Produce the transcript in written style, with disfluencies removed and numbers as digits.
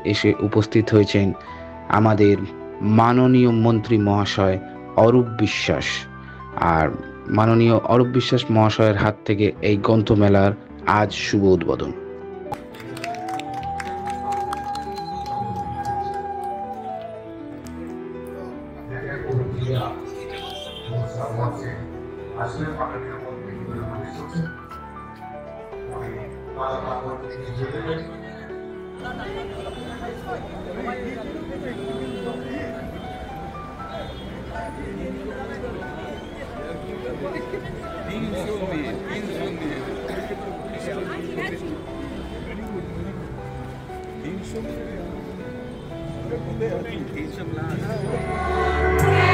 এসে উপস্থিত হয়েছেন আমাদের মাননীয় মন্ত্রী মহাশয় অরূপ বিশ্বাস। আর মাননীয় অরূপ বিশ্বাস মহাশয়ের হাত থেকে এই গ্রন্থমেলার আজ শুভ উদ্বোধন। Insomnia.